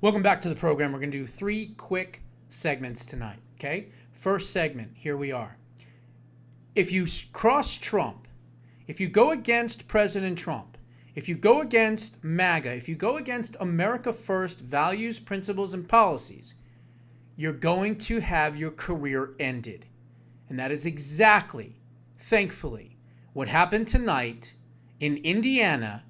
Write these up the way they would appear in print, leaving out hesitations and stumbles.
Welcome back to the program. We're going to do 3 quick segments tonight, okay? First segment, here we are. If you cross Trump, if you go against President Trump, if you go against MAGA, if you go against America First values, principles, and policies, you're going to have your career ended. And that is exactly, thankfully, what happened tonight in Indiana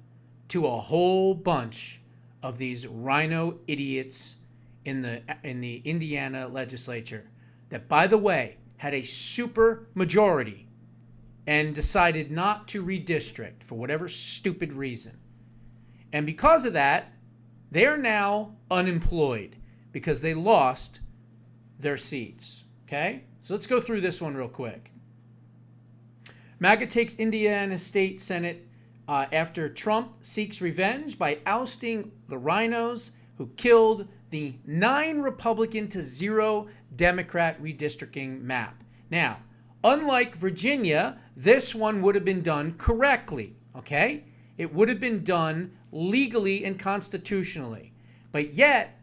to a whole bunch of these RINO idiots in the Indiana legislature that, by the way, had a super majority and decided not to redistrict for whatever stupid reason. And because of that, they are now unemployed because they lost their seats. Okay? So let's go through this one real quick. MAGA takes Indiana State Senate after Trump seeks revenge by ousting the RINOs who killed the 9 Republican to 0 Democrat redistricting map. Now, unlike Virginia, this one would have been done correctly, okay? It would have been done legally and constitutionally. But yet,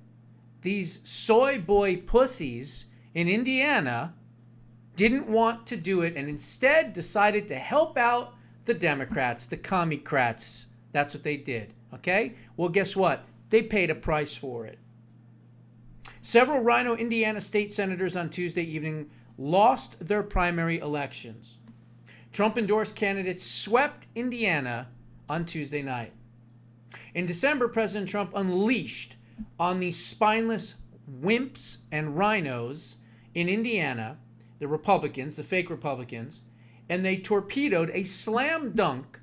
these soy boy pussies in Indiana didn't want to do it and instead decided to help out the Democrats, the commie-crats. That's what they did, okay? Well, guess what? They paid a price for it. Several RINO Indiana state senators on Tuesday evening lost their primary elections. Trump-endorsed candidates swept Indiana on Tuesday night. In December, President Trump unleashed on these spineless wimps and RINOs in Indiana, the Republicans, the fake Republicans, and they torpedoed a slam dunk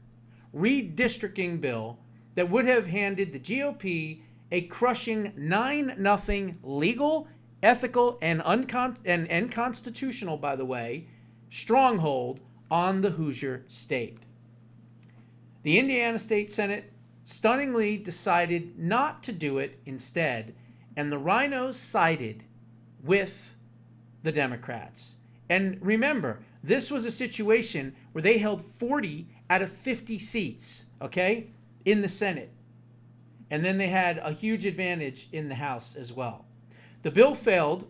redistricting bill that would have handed the GOP a crushing 9-0 legal, ethical, and constitutional, by the way, stronghold on the Hoosier state. The Indiana State Senate stunningly decided not to do it instead, and the RINOs sided with the Democrats. And remember, this was a situation where they held 40 out of 50 seats, okay, in the Senate. And then they had a huge advantage in the House as well. The bill failed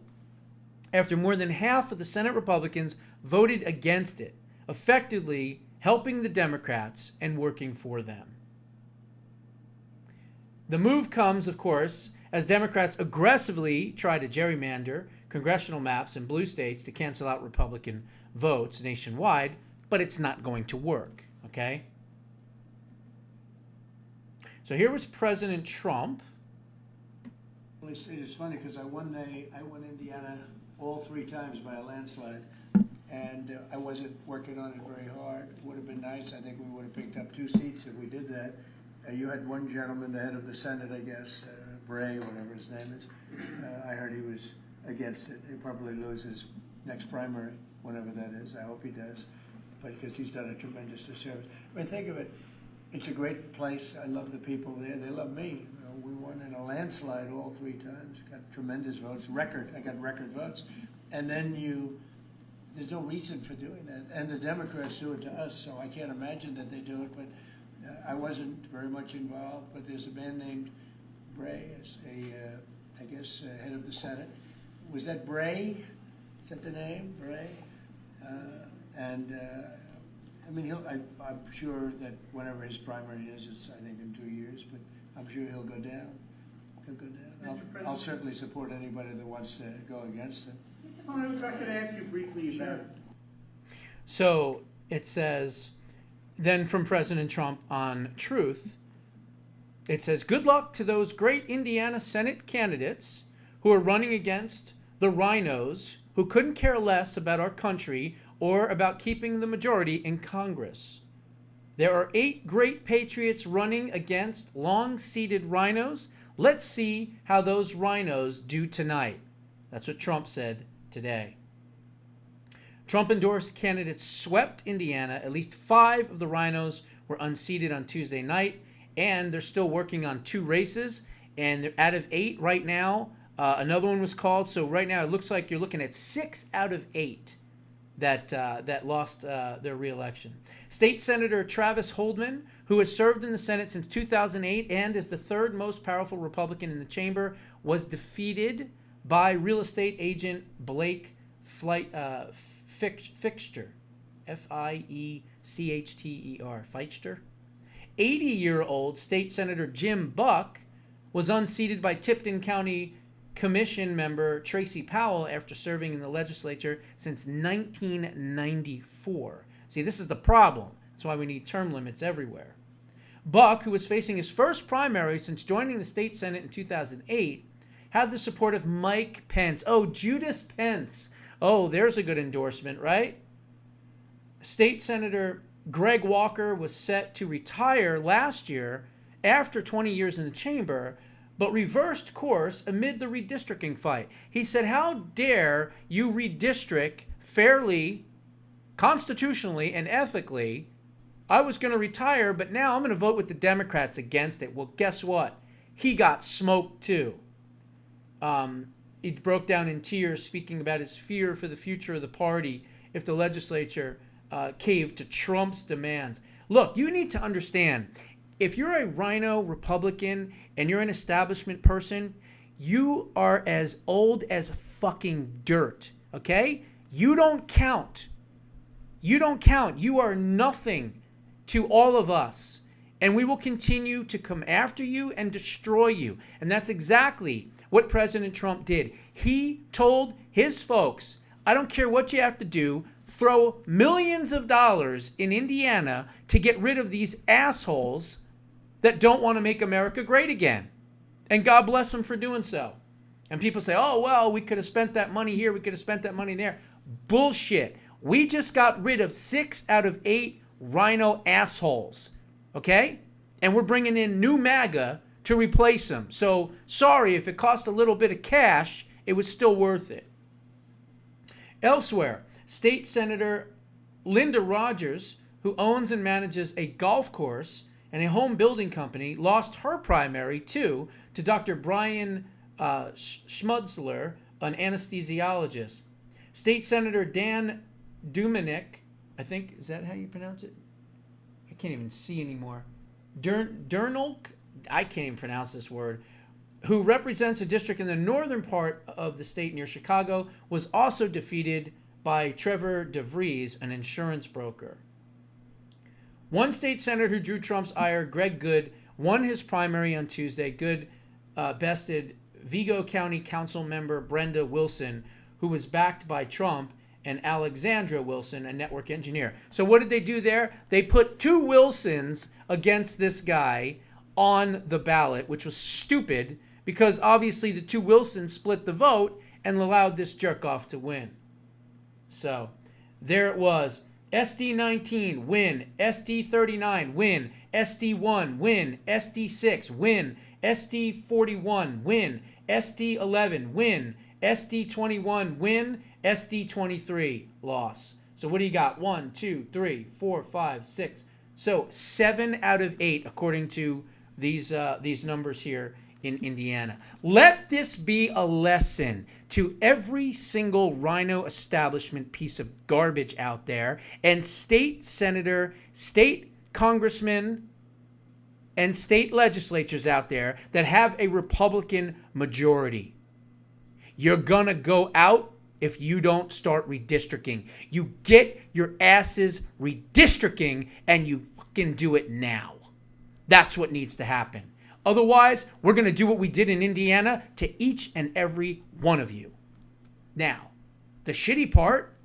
after more than half of the Senate Republicans voted against it, effectively helping the Democrats and working for them. The move comes, of course, as Democrats aggressively try to gerrymander congressional maps in blue states to cancel out Republican votes nationwide, but it's not going to work, okay? So here was President Trump. It's funny because I won Indiana all 3 times by a landslide, and I wasn't working on it very hard. Would have been nice. I think we would have picked up 2 seats if we did that. You had one gentleman, the head of the Senate, I guess, Bray, whatever his name is. I heard he was against it. He'll probably lose his next primary, whenever that is. I hope he does, but because he's done a tremendous disservice. I mean, think of it. It's a great place. I love the people there. They love me. You know, we won in a landslide all 3 times. Got tremendous votes. I got record votes. And then there's no reason for doing that. And the Democrats do it to us, so I can't imagine that they do it. But I wasn't very much involved. But there's a man named Bray, as I guess, head of the Senate. Was that Bray? Is that the name, Bray? I mean, I'm sure that whenever his primary is, it's I think in 2 years, but I'm sure he'll go down. He'll go down. I'll certainly support anybody that wants to go against him. If I could ask you briefly about it. So it says, then from President Trump on Truth, it says, good luck to those great Indiana Senate candidates who are running against the RINOs who couldn't care less about our country or about keeping the majority in Congress. There are 8 great patriots running against long-seated RINOs. Let's see how those RINOs do tonight. That's what Trump said today. Trump-endorsed candidates swept Indiana. At least 5 of the RINOs were unseated on Tuesday night, and they're still working on 2 races. And they're out of 8 right now. Another one was called. So right now it looks like you're looking at 6 out of 8 that lost their reelection. State Senator Travis Holdman, who has served in the Senate since 2008 and is the third most powerful Republican in the chamber, was defeated by real estate agent Blake Fixter, Fiechter, Feichter. 80-year-old State Senator Jim Buck was unseated by Tipton County Commission member Tracy Powell after serving in the legislature since 1994. See, this is the problem. That's why we need term limits everywhere. Buck, who was facing his first primary since joining the state Senate in 2008, had the support of Mike Pence. Oh, Judas Pence. Oh, there's a good endorsement, right? State Senator Greg Walker was set to retire last year after 20 years in the chamber, but reversed course amid the redistricting fight. He said, how dare you redistrict fairly, constitutionally, and ethically? I was going to retire, but now I'm going to vote with the Democrats against it. Well, guess what? He got smoked too. He broke down in tears, speaking about his fear for the future of the party if the legislature caved to Trump's demands. Look, you need to understand, if you're a RINO Republican and you're an establishment person, you are as old as fucking dirt, okay? You don't count. You don't count. You are nothing to all of us. And we will continue to come after you and destroy you. And that's exactly what President Trump did. He told his folks, I don't care what you have to do, throw millions of dollars in Indiana to get rid of these assholes that don't want to make America great again. And God bless them for doing so. And people say, oh, well, we could have spent that money here, we could have spent that money there. Bullshit. We just got rid of 6 out of 8 RINO assholes, okay? And we're bringing in new MAGA to replace them. So, sorry, if it cost a little bit of cash, it was still worth it. Elsewhere, State Senator Linda Rogers, who owns and manages a golf course and a home building company, lost her primary, too, to Dr. Brian Schmutzler, an anesthesiologist. State Senator Dan Dumenick, I think, is that how you pronounce it? I can't even see anymore. Durnolk, I can't even pronounce this word, who represents a district in the northern part of the state near Chicago, was also defeated by Trevor DeVries, an insurance broker. One state senator who drew Trump's ire, Greg Good, won his primary on Tuesday. Good bested Vigo County Council member Brenda Wilson, who was backed by Trump, and Alexandra Wilson, a network engineer. So what did they do there? They put 2 Wilsons against this guy on the ballot, which was stupid because obviously the 2 Wilsons split the vote and allowed this jerk-off to win. So there it was. SD19, win. SD39, win. SD1, win. SD6, win. SD41, win. SD11, win. SD21, win. SD23, loss. So what do you got? 1, 2, 3, 4, 5, 6. So 7 out of 8, according to these numbers here in Indiana. Let this be a lesson to every single RINO establishment piece of garbage out there, and state senator, state congressmen, and state legislatures out there that have a Republican majority. You're gonna go out if you don't start redistricting. You get your asses redistricting, and you fucking do it now. That's what needs to happen. Otherwise, we're going to do what we did in Indiana to each and every one of you. Now, the shitty part,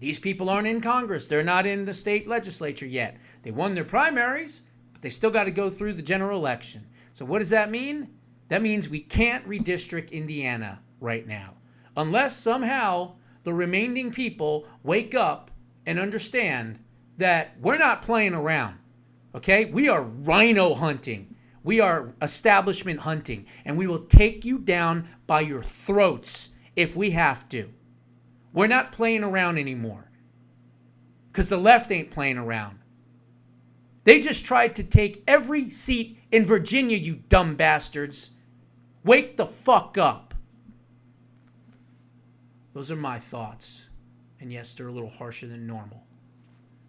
these people aren't in Congress. They're not in the state legislature yet. They won their primaries, but they still got to go through the general election. So what does that mean? That means we can't redistrict Indiana right now, unless somehow the remaining people wake up and understand that we're not playing around, okay? We are RINO hunting. We are establishment hunting, and we will take you down by your throats if we have to. We're not playing around anymore because the left ain't playing around. They just tried to take every seat in Virginia, you dumb bastards. Wake the fuck up. Those are my thoughts. And yes, they're a little harsher than normal.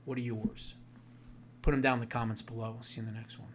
What are yours? Put them down in the comments below. We'll see you in the next one.